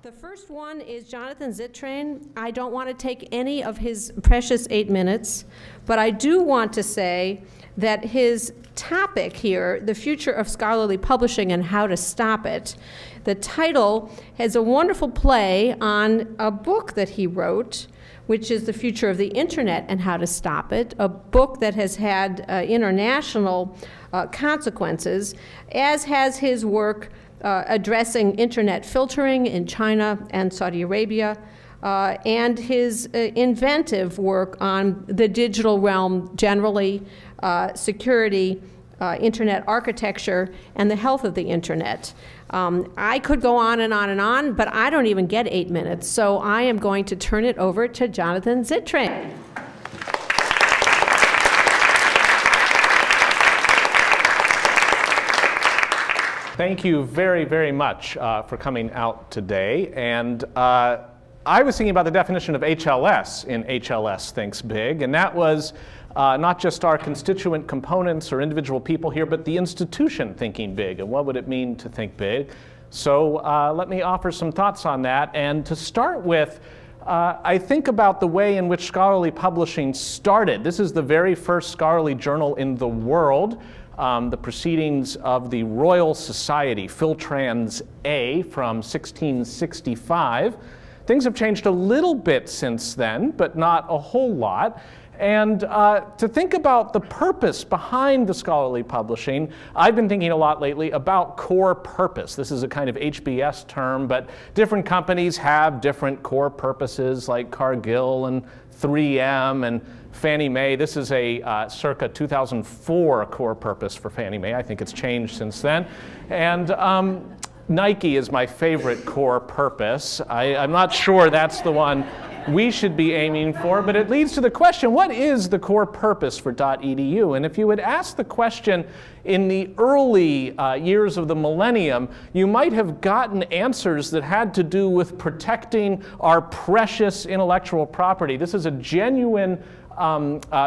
The first one is Jonathan Zittrain. I don't want to take any of his precious 8 minutes, but I do want to say that his topic here, the future of scholarly publishing and how to stop it, the title has a wonderful play on a book that he wrote, which is The Future of the Internet and How to Stop It, a book that has had international consequences, as has his work addressing internet filtering in China and Saudi Arabia, and his inventive work on the digital realm generally, security, internet architecture, and the health of the internet. I could go on and on and on, but I don't even get 8 minutes, so I am going to turn it over to Jonathan Zittrain. Thank you very, very much for coming out today. And I was thinking about the definition of HLS in HLS Thinks Big, and that was not just our constituent components or individual people here, but the institution thinking big, and what would it mean to think big. So let me offer some thoughts on that. And to start with, I think about the way in which scholarly publishing started. This is the very first scholarly journal in the world. The Proceedings of the Royal Society, Philtrans A, from 1665. Things have changed a little bit since then, but not a whole lot. And to think about the purpose behind the scholarly publishing, I've been thinking a lot lately about core purpose. This is a kind of HBS term, but different companies have different core purposes, like Cargill and 3M and Fannie Mae. This is a circa 2004 core purpose for Fannie Mae. I think it's changed since then. And Nike is my favorite core purpose. I'm not sure that's the one we should be aiming for, but it leads to the question, what is the core purpose for .edu? And if you had asked the question in the early years of the millennium, you might have gotten answers that had to do with protecting our precious intellectual property. This is a genuine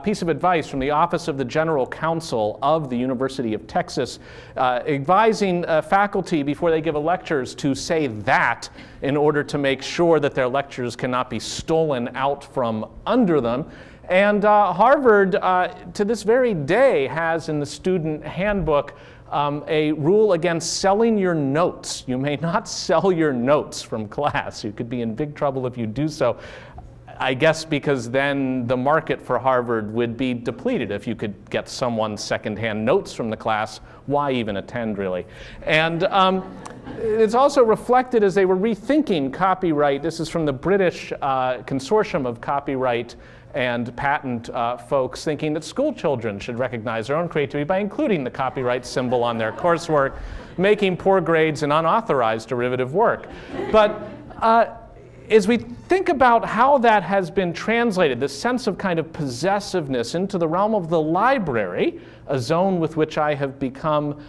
piece of advice from the Office of the General Counsel of the University of Texas, advising faculty before they give lectures to say that in order to make sure that their lectures cannot be stolen out from under them. And Harvard, to this very day, has in the student handbook a rule against selling your notes. You may not sell your notes from class. You could be in big trouble if you do so. I guess because then the market for Harvard would be depleted. If you could get someone's secondhand notes from the class, why even attend, really? And it's also reflected as they were rethinking copyright. This is from the British Consortium of Copyright and Patent folks, thinking that school children should recognize their own creativity by including the copyright symbol on their coursework, making poor grades in unauthorized derivative work. But as we think about how that has been translated, this sense of kind of possessiveness into the realm of the library, a zone with which I have become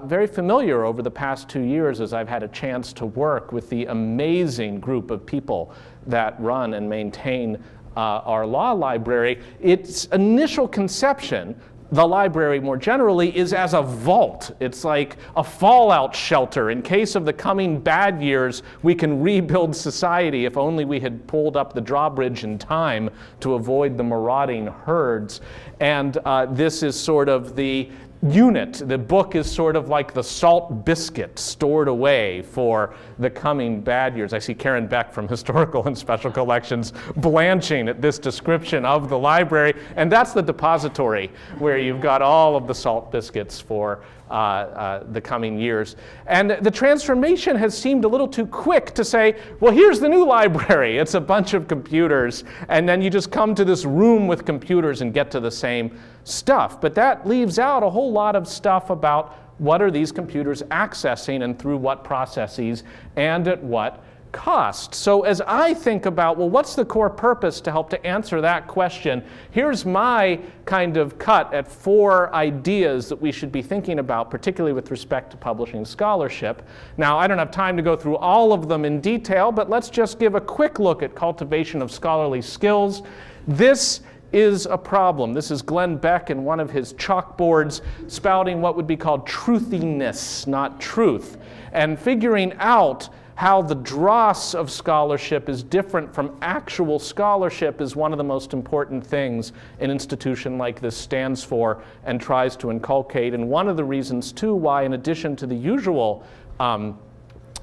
very familiar over the past 2 years as I've had a chance to work with the amazing group of people that run and maintain our law library. Its initial conception, the library more generally, is as a vault. It's like a fallout shelter. In case of the coming bad years, we can rebuild society if only we had pulled up the drawbridge in time to avoid the marauding herds. And this is sort of the unit. The book is sort of like the salt biscuit stored away for the coming bad years. I see Karen Beck from Historical and Special Collections blanching at this description of the library, and that's the depository where you've got all of the salt biscuits for the coming years. And the transformation has seemed a little too quick to say, well, here's the new library. It's a bunch of computers, and then you just come to this room with computers and get to the same stuff. But that leaves out a whole lot of stuff about what are these computers accessing and through what processes and at what cost. So as I think about, well, what's the core purpose to help to answer that question, here's my kind of cut at 4 ideas that we should be thinking about, particularly with respect to publishing scholarship. Now, I don't have time to go through all of them in detail, but let's just give a quick look at cultivation of scholarly skills. This is a problem. This is Glenn Beck in one of his chalkboards spouting what would be called truthiness, not truth, and figuring out how the dross of scholarship is different from actual scholarship is one of the most important things an institution like this stands for and tries to inculcate. And one of the reasons, too, why in addition to the usual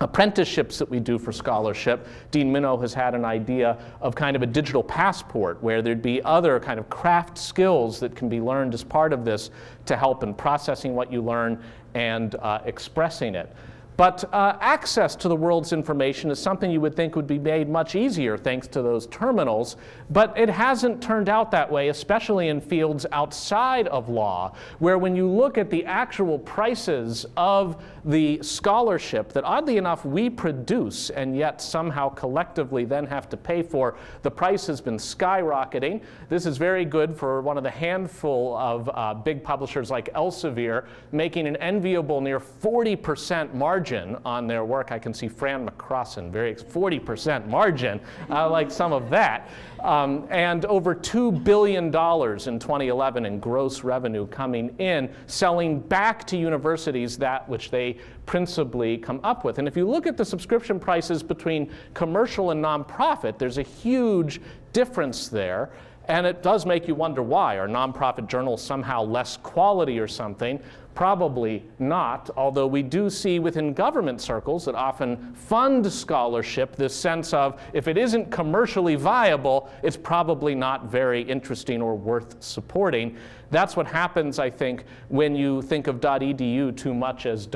apprenticeships that we do for scholarship, Dean Minow has had an idea of kind of a digital passport where there'd be other kind of craft skills that can be learned as part of this to help in processing what you learn and expressing it. But access to the world's information is something you would think would be made much easier thanks to those terminals, but it hasn't turned out that way, especially in fields outside of law, where when you look at the actual prices of the scholarship that oddly enough we produce and yet somehow collectively then have to pay for, the price has been skyrocketing. This is very good for one of the handful of big publishers like Elsevier, making an enviable near 40% margin on their work. I can see Fran McCrossan, very 40% margin, like some of that. And over $2 billion in 2011 in gross revenue coming in, selling back to universities that which they principally come up with. And if you look at the subscription prices between commercial and nonprofit, there's a huge difference there. And it does make you wonder why. Are nonprofit journals somehow less quality or something? Probably not, although we do see within government circles that often fund scholarship this sense of if it isn't commercially viable, it's probably not very interesting or worth supporting. That's what happens, I think, when you think of .edu too much as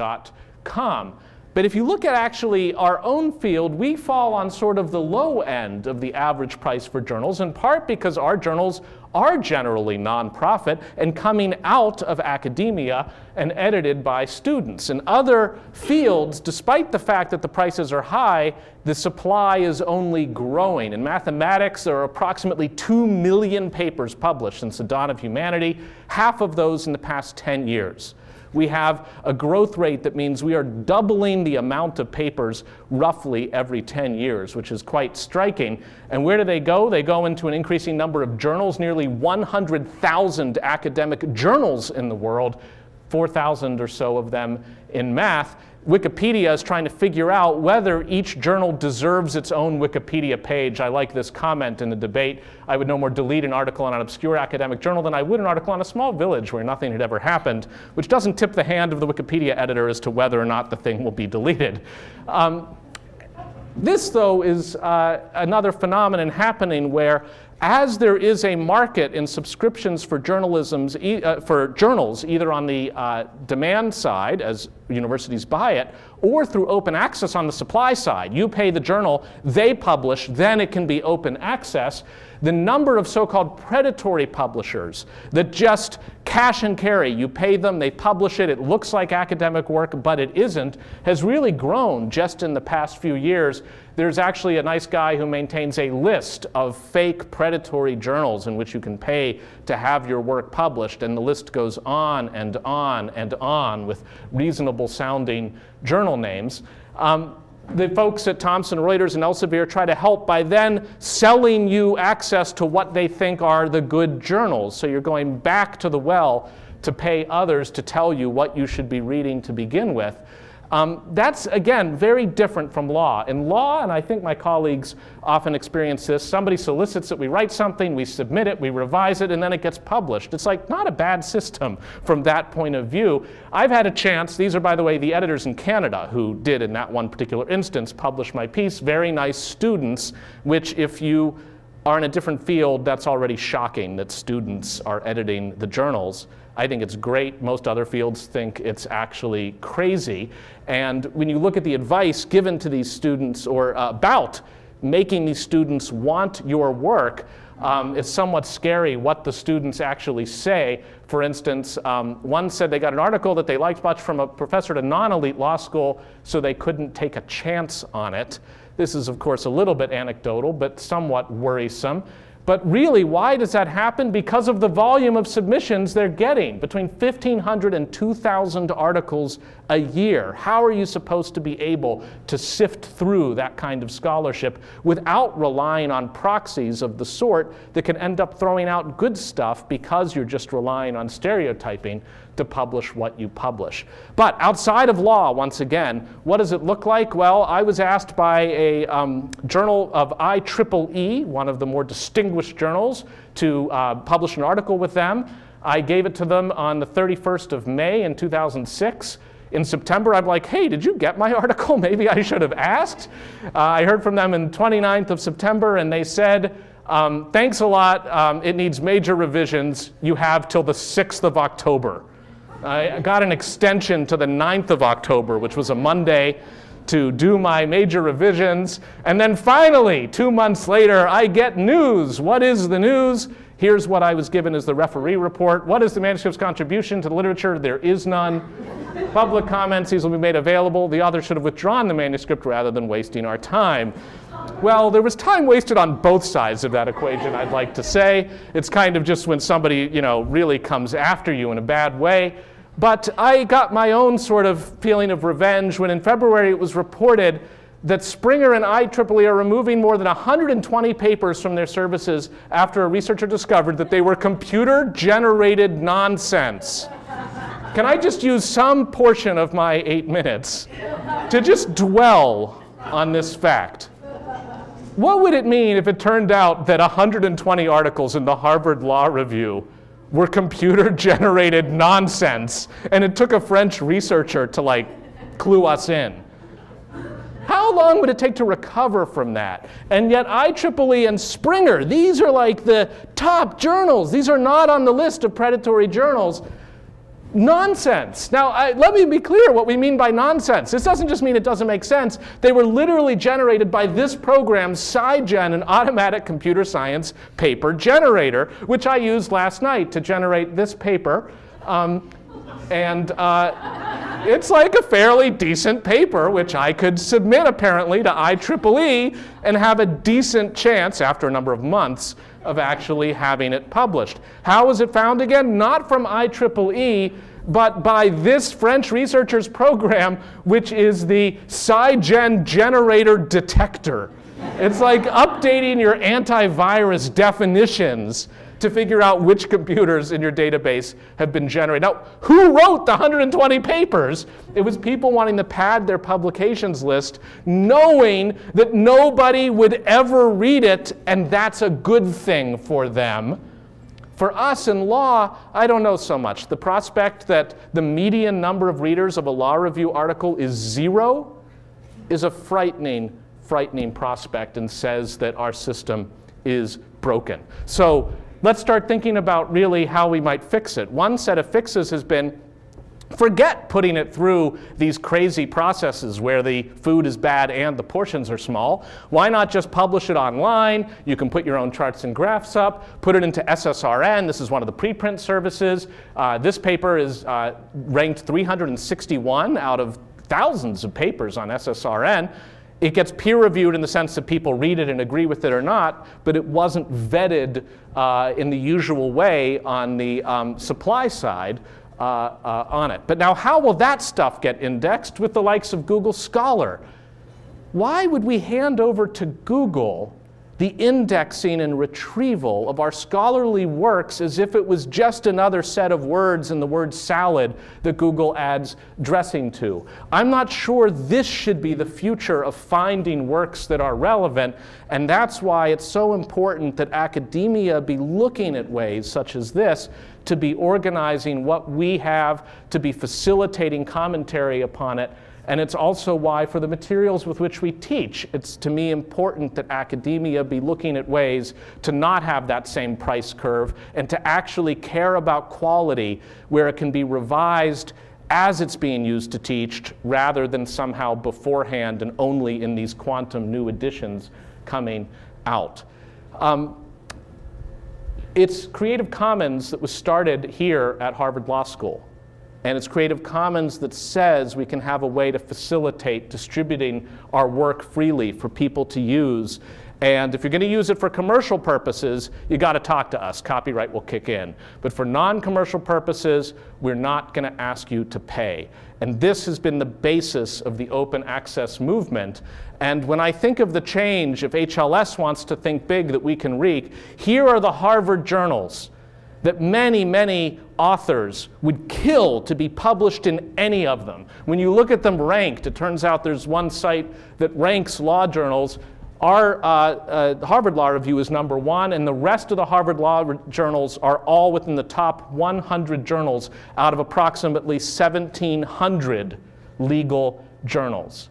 .com. But if you look at actually our own field, we fall on sort of the low end of the average price for journals, in part because our journals are generally nonprofit and coming out of academia and edited by students. In other fields, despite the fact that the prices are high, the supply is only growing. In mathematics, there are approximately 2 million papers published since the dawn of humanity, half of those in the past 10 years. We have a growth rate that means we are doubling the amount of papers roughly every 10 years, which is quite striking. And where do they go? They go into an increasing number of journals, nearly 100,000 academic journals in the world, 4,000 or so of them in math. Wikipedia is trying to figure out whether each journal deserves its own Wikipedia page. I like this comment in the debate. I would no more delete an article on an obscure academic journal than I would an article on a small village where nothing had ever happened, which doesn't tip the hand of the Wikipedia editor as to whether or not the thing will be deleted. This, though, is another phenomenon happening where as there is a market in subscriptions for for journals, either on the demand side, as universities buy it, or through open access on the supply side. You pay the journal, they publish, then it can be open access. The number of so-called predatory publishers that just cash and carry, you pay them, they publish it, it looks like academic work, but it isn't, has really grown just in the past few years. There's actually a nice guy who maintains a list of fake predatory journals in which you can pay to have your work published, and the list goes on and on and on with reasonable sounding journal names. The folks at Thomson Reuters and Elsevier try to help by then selling you access to what they think are the good journals. So you're going back to the well to pay others to tell you what you should be reading to begin with. That's, again, very different from law. In law, and I think my colleagues often experience this, somebody solicits it, we write something, we submit it, we revise it, and then it gets published. It's like not a bad system from that point of view. I've had a chance, these are, by the way, the editors in Canada who did, in that one particular instance, publish my piece, very nice students, which if you are in a different field, that's already shocking that students are editing the journals. I think it's great. Most other fields think it's actually crazy. And when you look at the advice given to these students or about making these students want your work, it's somewhat scary what the students actually say. For instance, one said they got an article that they liked much from a professor at a non-elite law school, so they couldn't take a chance on it. This is, of course, a little bit anecdotal, but somewhat worrisome. But really, why does that happen? Because of the volume of submissions they're getting, between 1,500 and 2,000 articles a year. How are you supposed to be able to sift through that kind of scholarship without relying on proxies of the sort that can end up throwing out good stuff because you're just relying on stereotyping to publish what you publish? But outside of law, once again, what does it look like? Well, I was asked by a journal of IEEE, one of the more distinguished journals, to publish an article with them. I gave it to them on the 31st of May in 2006. In September, I'm like, hey, did you get my article? Maybe I should have asked. I heard from them on 29th of September, and they said, thanks a lot. It needs major revisions. You have till the 6th of October. I got an extension to the 9th of October, which was a Monday, to do my major revisions. And then finally, 2 months later, I get news. What is the news? Here's what I was given as the referee report. What is the manuscript's contribution to the literature? There is none. Public comments, these will be made available. The author should have withdrawn the manuscript rather than wasting our time. Well, there was time wasted on both sides of that equation, I'd like to say. It's kind of just when somebody, really comes after you in a bad way. But I got my own sort of feeling of revenge when in February it was reported that Springer and IEEE are removing more than 120 papers from their services after a researcher discovered that they were computer-generated nonsense. Can I just use some portion of my 8 minutes to just dwell on this fact? What would it mean if it turned out that 120 articles in the Harvard Law Review were computer-generated nonsense, and it took a French researcher to clue us in? How long would it take to recover from that? And yet IEEE and Springer, these are like the top journals. These are not on the list of predatory journals. Nonsense. Now, let me be clear what we mean by nonsense. This doesn't just mean it doesn't make sense. They were literally generated by this program, SciGen, an automatic computer science paper generator, which I used last night to generate this paper. It's like a fairly decent paper, which I could submit apparently to IEEE and have a decent chance, after a number of months, of actually having it published. How was it found again? Not from IEEE, but by this French researcher's program, which is the SciGen Generator Detector. It's like updating your antivirus definitions to figure out which computers in your database have been generated. Now, who wrote the 120 papers? It was people wanting to pad their publications list, knowing that nobody would ever read it, and that's a good thing for them. For us in law, I don't know so much. The prospect that the median number of readers of a law review article is 0 is a frightening prospect, and says that our system is broken. So let's start thinking about really how we might fix it. One set of fixes has been, forget putting it through these crazy processes where the food is bad and the portions are small. Why not just publish it online? You can put your own charts and graphs up, put it into SSRN. This is one of the preprint services. This paper is ranked 361 out of thousands of papers on SSRN. It gets peer-reviewed in the sense that people read it and agree with it or not, but it wasn't vetted in the usual way on the supply side on it. But now how will that stuff get indexed with the likes of Google Scholar? Why would we hand over to Google the indexing and retrieval of our scholarly works as if it was just another set of words in the word salad that Google adds dressing to? I'm not sure this should be the future of finding works that are relevant, and that's why it's so important that academia be looking at ways such as this to be organizing what we have, to be facilitating commentary upon it. And it's also why, for the materials with which we teach, it's to me important that academia be looking at ways to not have that same price curve and to actually care about quality where it can be revised as it's being used to teach rather than somehow beforehand and only in these quantum new editions coming out. It's Creative Commons that was started here at Harvard Law School. And it's Creative Commons that says we can have a way to facilitate distributing our work freely for people to use. And if you're going to use it for commercial purposes, you got to talk to us. Copyright will kick in. But for non-commercial purposes, we're not going to ask you to pay. And this has been the basis of the open access movement. And when I think of the change, if HLS wants to think big that we can wreak, here are the Harvard journals that many, many authors would kill to be published in any of them. When you look at them ranked, it turns out there's one site that ranks law journals. Our Harvard Law Review is #1, and the rest of the Harvard Law journals are all within the top 100 journals out of approximately 1,700 legal journals.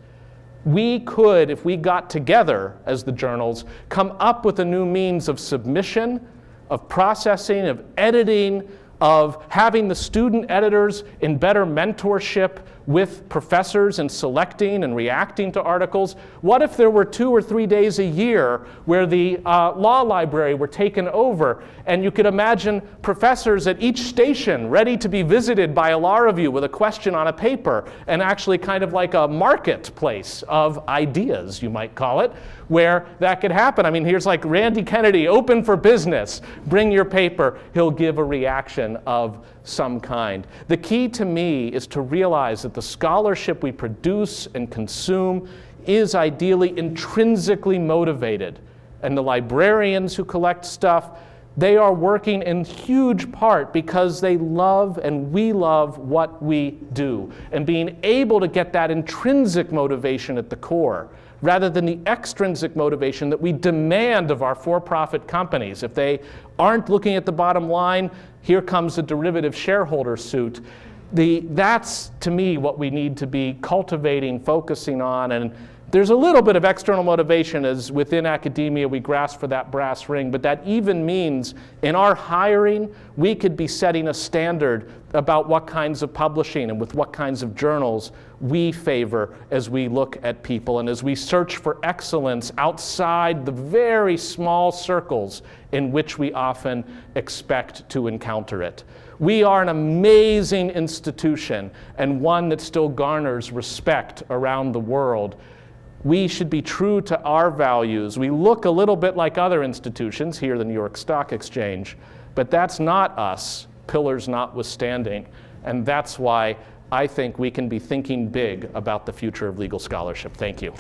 We could, if we got together as the journals, come up with a new means of submission, of processing, of editing, of having the student editors in better mentorship with professors and selecting and reacting to articles. What if there were 2 or 3 days a year where the law library were taken over, and you could imagine professors at each station ready to be visited by a law review with a question on a paper, and actually kind of like a marketplace of ideas, you might call it, where that could happen. I mean, here's like Randy Kennedy, open for business. Bring your paper. He'll give a reaction of some kind. The key to me is to realize that the scholarship we produce and consume is ideally intrinsically motivated. And the librarians who collect stuff, they are working in huge part because they love and we love what we do. And being able to get that intrinsic motivation at the core, rather than the extrinsic motivation that we demand of our for-profit companies. If they aren't looking at the bottom line, here comes a derivative shareholder suit. That's, to me, what we need to be cultivating, focusing on. And there's a little bit of external motivation as within academia we grasp for that brass ring, but that even means in our hiring, we could be setting a standard about what kinds of publishing and with what kinds of journals we favor as we look at people and as we search for excellence outside the very small circles in which we often expect to encounter it. We are an amazing institution and one that still garners respect around the world. We should be true to our values. We look a little bit like other institutions, here the New York Stock Exchange, but that's not us, pillars notwithstanding. And that's why I think we can be thinking big about the future of legal scholarship. Thank you.